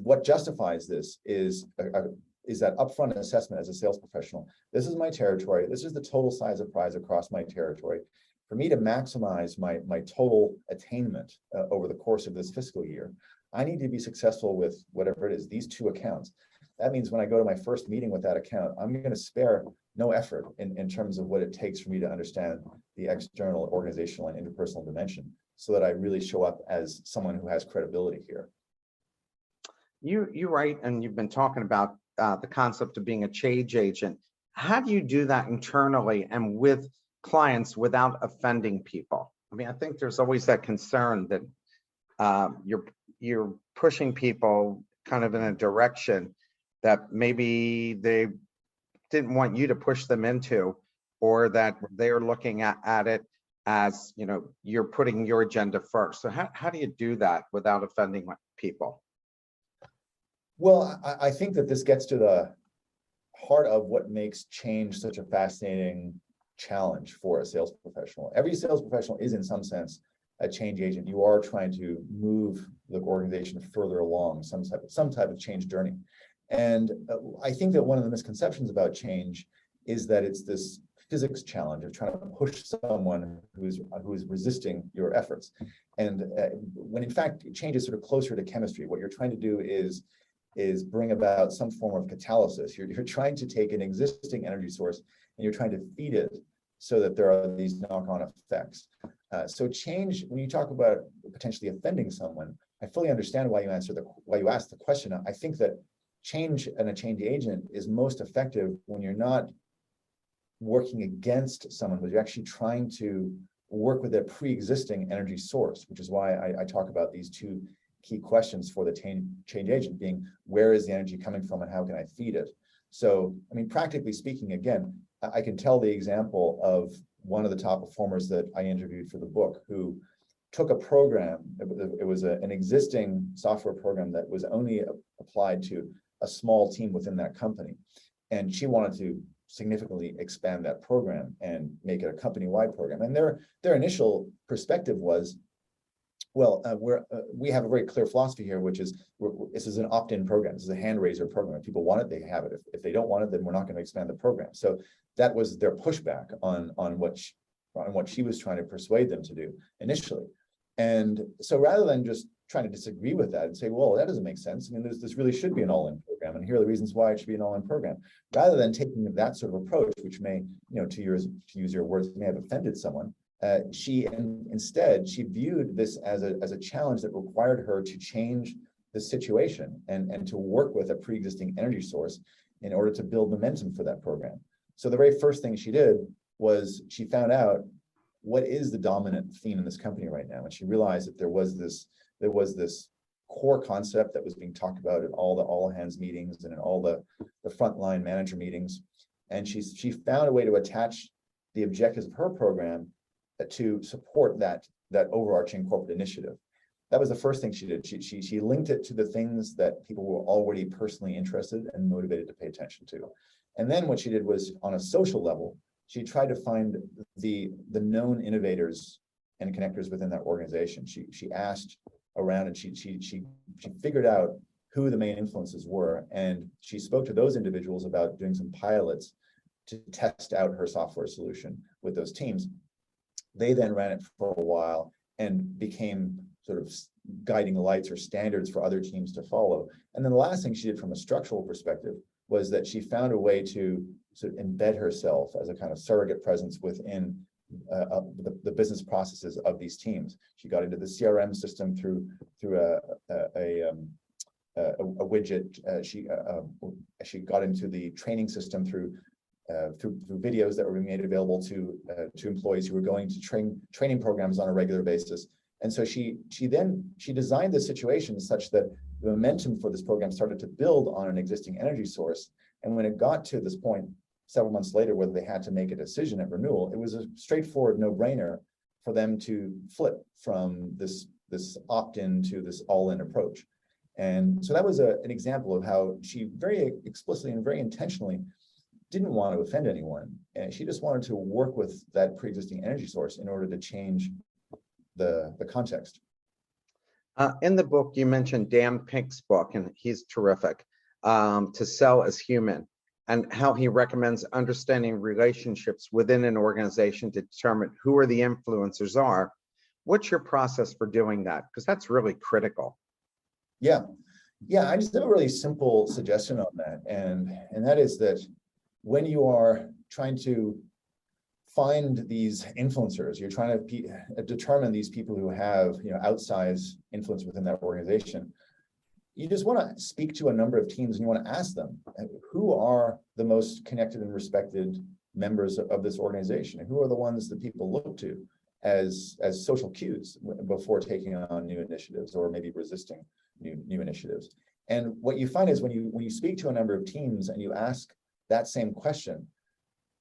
what justifies this is that upfront assessment as a sales professional. This is my territory. This is the total size of prize across my territory. For me to maximize my total attainment over the course of this fiscal year, I need to be successful with whatever it is, these 2 accounts. That means when I go to my first meeting with that account, I'm going to spare no effort in terms of what it takes for me to understand the external, organizational, and interpersonal dimension, so that I really show up as someone who has credibility here. You're right, and you've been talking about the concept of being a change agent. How do you do that internally and with clients without offending people? I mean, I think there's always that concern that you're pushing people kind of in a direction that maybe they didn't want you to push them into, or that they're looking at it as, you're putting your agenda first. So how do you do that without offending people? Well, I think that this gets to the heart of what makes change such a fascinating challenge for a sales professional. Every sales professional is, in some sense, a change agent. You are trying to move the organization further along some type of change journey. And I think that one of the misconceptions about change is that it's this physics challenge of trying to push someone who's resisting your efforts. And when in fact, change is sort of closer to chemistry. What you're trying to do is bring about some form of catalysis. You're trying to take an existing energy source and you're trying to feed it so that there are these knock-on effects. So change, when you talk about potentially offending someone, I fully understand why you asked the question. I think that change and a change agent is most effective when you're not working against someone, but you're actually trying to work with a pre-existing energy source, which is why I talk about these 2 key questions for the change agent being, where is the energy coming from and how can I feed it? So, I mean, practically speaking, again, I can tell the example of one of the top performers that I interviewed for the book, who took a program, it was an existing software program that was only applied to a small team within that company. And she wanted to significantly expand that program and make it a company-wide program. And their initial perspective was, well, we have a very clear philosophy here, which is this is an opt-in program. This is a hand raiser program. If people want it, they have it. If they don't want it, then we're not going to expand the program. So that was their pushback on what she was trying to persuade them to do initially. And so rather than just trying to disagree with that and say, well, that doesn't make sense. I mean, this really should be an all-in program, and here are the reasons why it should be an all-in program. Rather than taking that sort of approach, which may, to use your words, may have offended someone, she viewed this as a challenge that required her to change the situation and to work with a pre-existing energy source in order to build momentum for that program. So the very first thing she did was she found out what is the dominant theme in this company right now, and she realized that there was this core concept that was being talked about at all the all-hands meetings and in all the frontline manager meetings, and she found a way to attach the objectives of her program to support that overarching corporate initiative. That was the first thing she did. She linked it to the things that people were already personally interested and motivated to pay attention to. And then what she did was, on a social level, she tried to find the known innovators and connectors within that organization. She asked around and she figured out who the main influences were, and she spoke to those individuals about doing some pilots to test out her software solution with those teams. They then ran it for a while and became sort of guiding lights or standards for other teams to follow. And then the last thing she did from a structural perspective was that she found a way to sort of embed herself as a kind of surrogate presence within the business processes of these teams. She got into the CRM system through a widget. She got into the training system through videos that were being made available to employees who were going to training programs on a regular basis. And so she designed the situation such that the momentum for this program started to build on an existing energy source. And when it got to this point several months later, whether they had to make a decision at renewal, it was a straightforward no-brainer for them to flip from this opt-in to this all-in approach. And so that was an example of how she very explicitly and very intentionally didn't want to offend anyone, and she just wanted to work with that pre-existing energy source in order to change the context. In the book, you mentioned Dan Pink's book, and he's terrific, To Sell as Human, and how he recommends understanding relationships within an organization to determine who are the influencers are. What's your process for doing that? Because that's really critical. Yeah, I just have a really simple suggestion on that, and that is that when you are trying to find these influencers, you're trying to determine these people who have, outsized influence within that organization. You just want to speak to a number of teams, and you want to ask them, who are the most connected and respected members of this organization? Who are the ones that people look to as social cues before taking on new initiatives or maybe resisting new initiatives? And what you find is when you speak to a number of teams and you ask that same question,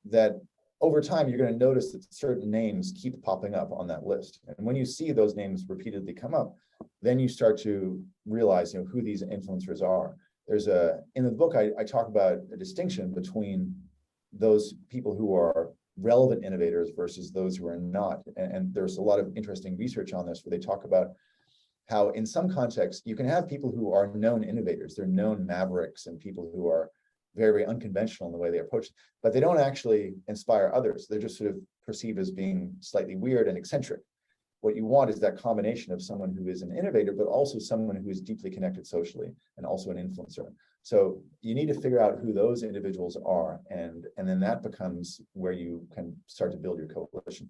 that over time, you're going to notice that certain names keep popping up on that list. And when you see those names repeatedly come up, then you start to realize, who these influencers are. In the book, I talk about a distinction between those people who are relevant innovators versus those who are not. And there's a lot of interesting research on this where they talk about how in some contexts, you can have people who are known innovators. They're known mavericks and people who are very, very unconventional in the way they approach it, but they don't actually inspire others. They're just sort of perceived as being slightly weird and eccentric. What you want is that combination of someone who is an innovator, but also someone who is deeply connected socially and also an influencer. So you need to figure out who those individuals are, and then that becomes where you can start to build your coalition.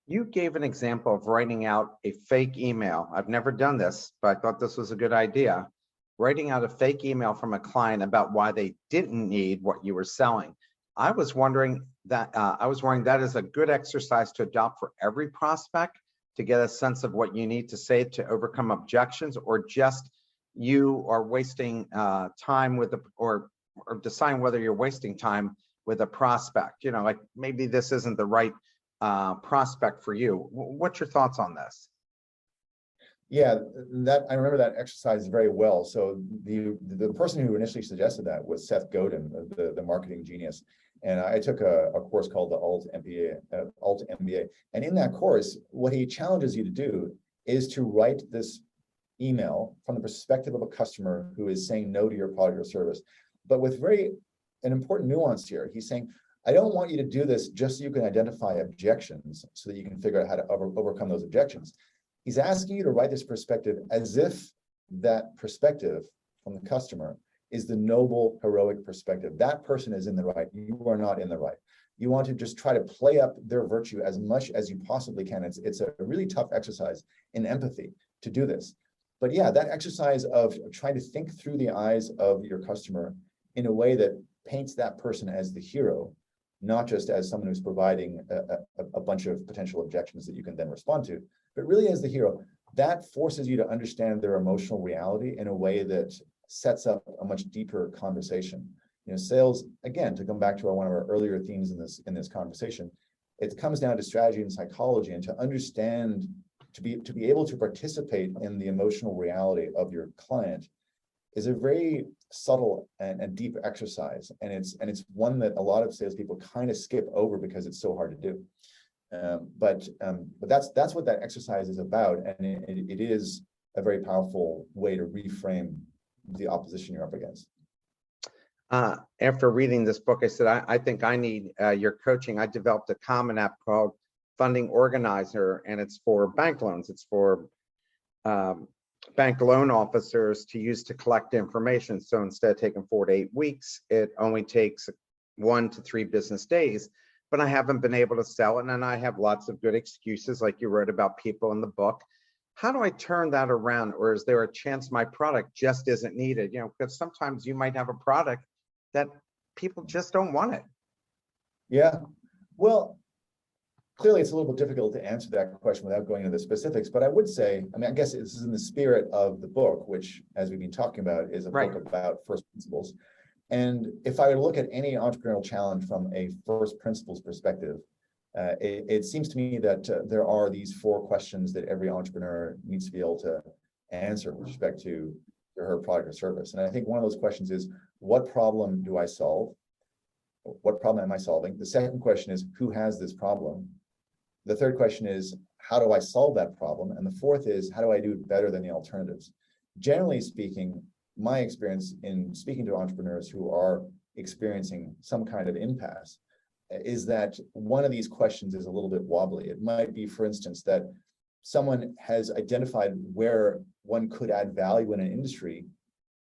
You gave an example of writing out a fake email. I've never done this, but I thought this was a good idea. Writing out a fake email from a client about why they didn't need what you were selling. I was wondering that is a good exercise to adopt for every prospect to get a sense of what you need to say to overcome objections, or just you are wasting time with or deciding whether you're wasting time with a prospect. Like maybe this isn't the right prospect for you. What's your thoughts on this? Yeah, I remember that exercise very well. So the person who initially suggested that was Seth Godin, the marketing genius. And I took a course called the Alt MBA. And in that course, what he challenges you to do is to write this email from the perspective of a customer who is saying no to your product or service. But with an important nuance here. He's saying, I don't want you to do this just so you can identify objections so that you can figure out how to overcome those objections. He's asking you to write this perspective as if that perspective from the customer is the noble, heroic perspective. That person is in the right. You are not in the right. You want to just try to play up their virtue as much as you possibly can. It's a really tough exercise in empathy to do this. But yeah, that exercise of trying to think through the eyes of your customer in a way that paints that person as the hero, not just as someone who's providing a bunch of potential objections that you can then respond to, but really as the hero, that forces you to understand their emotional reality in a way that sets up a much deeper conversation. Sales, again, to come back to one of our earlier themes in this conversation, it comes down to strategy and psychology, and to understand, to be able to participate in the emotional reality of your client is a very subtle and deep exercise, and it's one that a lot of salespeople kind of skip over because it's so hard to do. But that's what that exercise is about, and it is a very powerful way to reframe the opposition you're up against. After reading this book, I said, I think I need your coaching. I developed a common app called Funding Organizer, and it's for bank loans. It's for bank loan officers to use to collect information. So instead of taking 4 to 8 weeks, it only takes 1 to 3 business days. But I haven't been able to sell it, and I have lots of good excuses, like you wrote about people in the book. How do I turn that around? Or is there a chance my product just isn't needed? Because sometimes you might have a product that people just don't want it. Yeah, well, clearly it's a little bit difficult to answer that question without going into the specifics, but I would say, I guess this is in the spirit of the book, which, as we've been talking about, is a book about first principles. And if I were to look at any entrepreneurial challenge from a first principles perspective, it seems to me that there are these 4 questions that every entrepreneur needs to be able to answer with respect to her product or service. And I think one of those questions is, what problem do I solve? what problem am I solving? The second question is, who has this problem? The third question is, how do I solve that problem? And the fourth is, how do I do it better than the alternatives? Generally speaking, my experience in speaking to entrepreneurs who are experiencing some kind of impasse is that one of these questions is a little bit wobbly. It might be, for instance, that someone has identified where one could add value in an industry,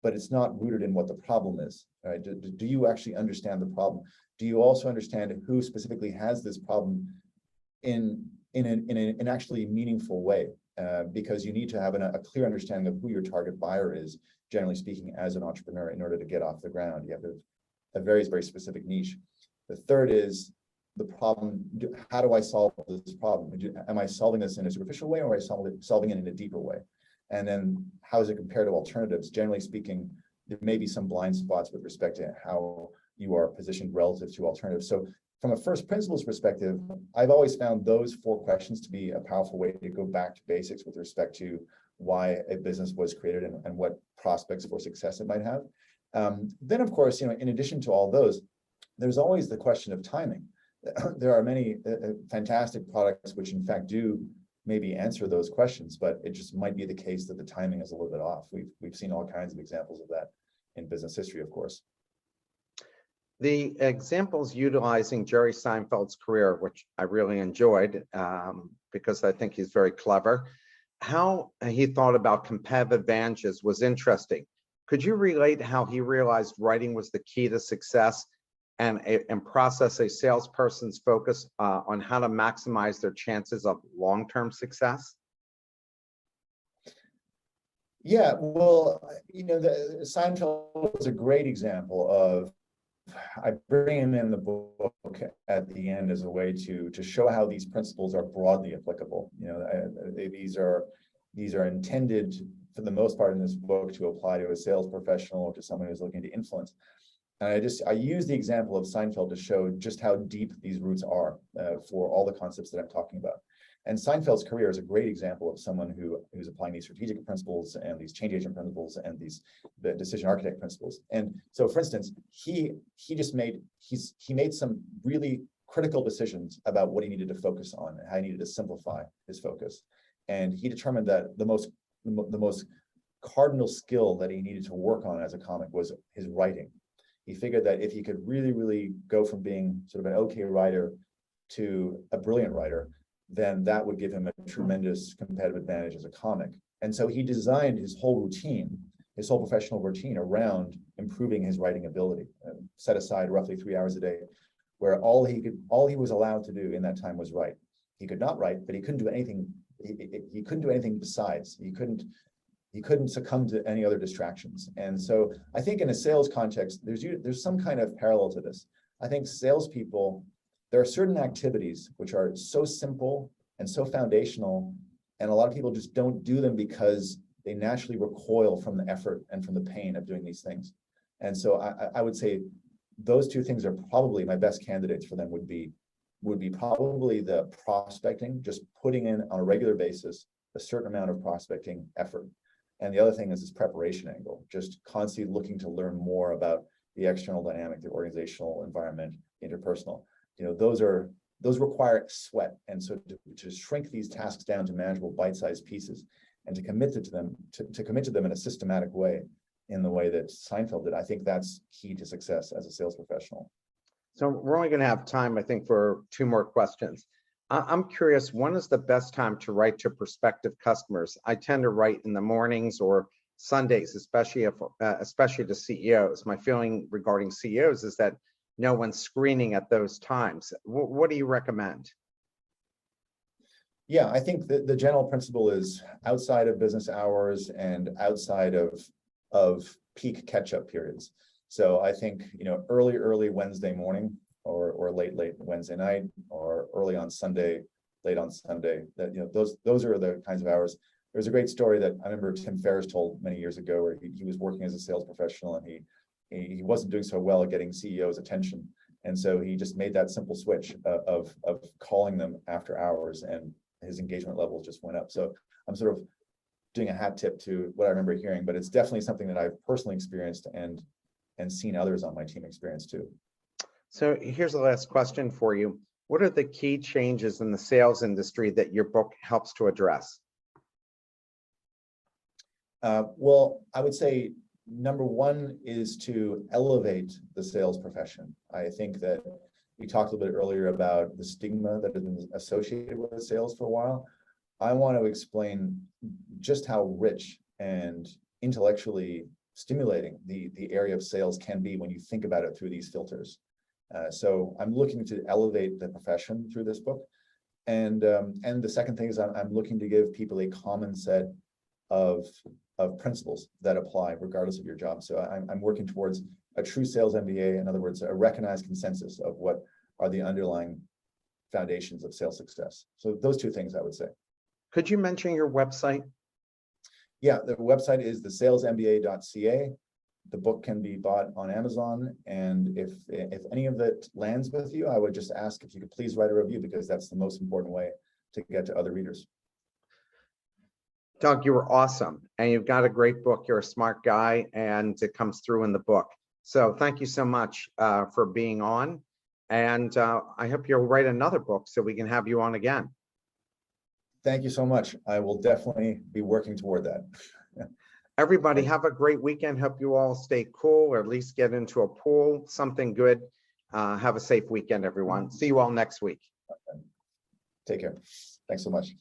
but it's not rooted in what the problem is. Right? Do you actually understand the problem? Do you also understand who specifically has this problem in an actually meaningful way? Because you need to have a clear understanding of who your target buyer is, generally speaking, as an entrepreneur, in order to get off the ground. You have a very, very specific niche. The third is the problem. How do I solve this problem? Am I solving this in a superficial way, or am I solving it in a deeper way? And then how does it compare to alternatives? Generally speaking, there may be some blind spots with respect to how you are positioned relative to alternatives. So from a first principles perspective, I've always found those four questions to be a powerful way to go back to basics with respect to why a business was created and what prospects for success it might have. Then, of course, in addition to all those, there's always the question of timing. There are many fantastic products which, in fact, do maybe answer those questions, but it just might be the case that the timing is a little bit off. We've seen all kinds of examples of that in business history, of course. The examples utilizing Jerry Seinfeld's career, which I really enjoyed because I think he's very clever, how he thought about competitive advantages was interesting. Could you relate how he realized writing was the key to success and process a salesperson's focus on how to maximize their chances of long-term success? Yeah, well, Seinfeld is a great example of, I bring him in the book at the end as a way to show how these principles are broadly applicable. These are intended, for the most part in this book, to apply to a sales professional or to someone who's looking to influence. And I use the example of Seinfeld to show just how deep these roots are for all the concepts that I'm talking about. And Seinfeld's career is a great example of someone who's applying these strategic principles and these change agent principles and the decision architect principles. And so, for instance, he made some really critical decisions about what he needed to focus on and how he needed to simplify his focus. And he determined that the most cardinal skill that he needed to work on as a comic was his writing. He figured that if he could really, really go from being sort of an okay writer to a brilliant writer, then that would give him a tremendous competitive advantage as a comic. And so he designed his whole routine, his whole professional routine, around improving his writing ability, set aside roughly 3 hours a day, where all he was allowed to do in that time was write. He could not write, but he couldn't do anything. He couldn't do anything besides. He couldn't succumb to any other distractions. And so I think in a sales context, there's some kind of parallel to this. I think salespeople, there are certain activities which are so simple and so foundational, and a lot of people just don't do them because they naturally recoil from the effort and from the pain of doing these things. And so I would say those two things are probably my best candidates for them would be probably the prospecting, just putting in on a regular basis a certain amount of prospecting effort. And the other thing is this preparation angle, just constantly looking to learn more about the external dynamic, the organizational environment, interpersonal. Those require sweat. And so to shrink these tasks down to manageable bite-sized pieces and to commit to them in a systematic way, in the way that Seinfeld did, I think that's key to success as a sales professional. So we're only going to have time, I think, for 2 more questions. I'm curious, when is the best time to write to prospective customers? I tend to write in the mornings or Sundays, especially to CEOs. My feeling regarding CEOs is that no one's screening at those times. What do you recommend? Yeah, I think that the general principle is outside of business hours and outside of peak catch-up periods. So I think, early Wednesday morning or late Wednesday night or early on Sunday, late on Sunday, that, those are the kinds of hours. There's a great story that I remember Tim Ferriss told many years ago, where he was working as a sales professional and he wasn't doing so well at getting CEOs' attention. And so he just made that simple switch of calling them after hours, and his engagement levels just went up. So I'm sort of doing a hat tip to what I remember hearing, but it's definitely something that I've personally experienced and seen others on my team experience too. So here's the last question for you. What are the key changes in the sales industry that your book helps to address? Well, I would say number one is to elevate the sales profession. I think that we talked a little bit earlier about the stigma that has been associated with sales for a while. I want to explain just how rich and intellectually stimulating the area of sales can be when you think about it through these filters. So I'm looking to elevate the profession through this book. And the second thing is I'm looking to give people a common set of principles that apply regardless of your job. So I'm working towards a true sales MBA, in other words, a recognized consensus of what are the underlying foundations of sales success. So those two things I would say. Could you mention your website? Yeah, the website is thesalesmba.ca. The book can be bought on Amazon. And if any of it lands with you, I would just ask if you could please write a review, because that's the most important way to get to other readers. Doug, you were awesome, and you've got a great book. You're a smart guy, and it comes through in the book. So thank you so much for being on, and I hope you'll write another book so we can have you on again. Thank you so much. I will definitely be working toward that. Everybody have a great weekend. Hope you all stay cool, or at least get into a pool, something good. Have a safe weekend, everyone. See you all next week. Take care. Thanks so much.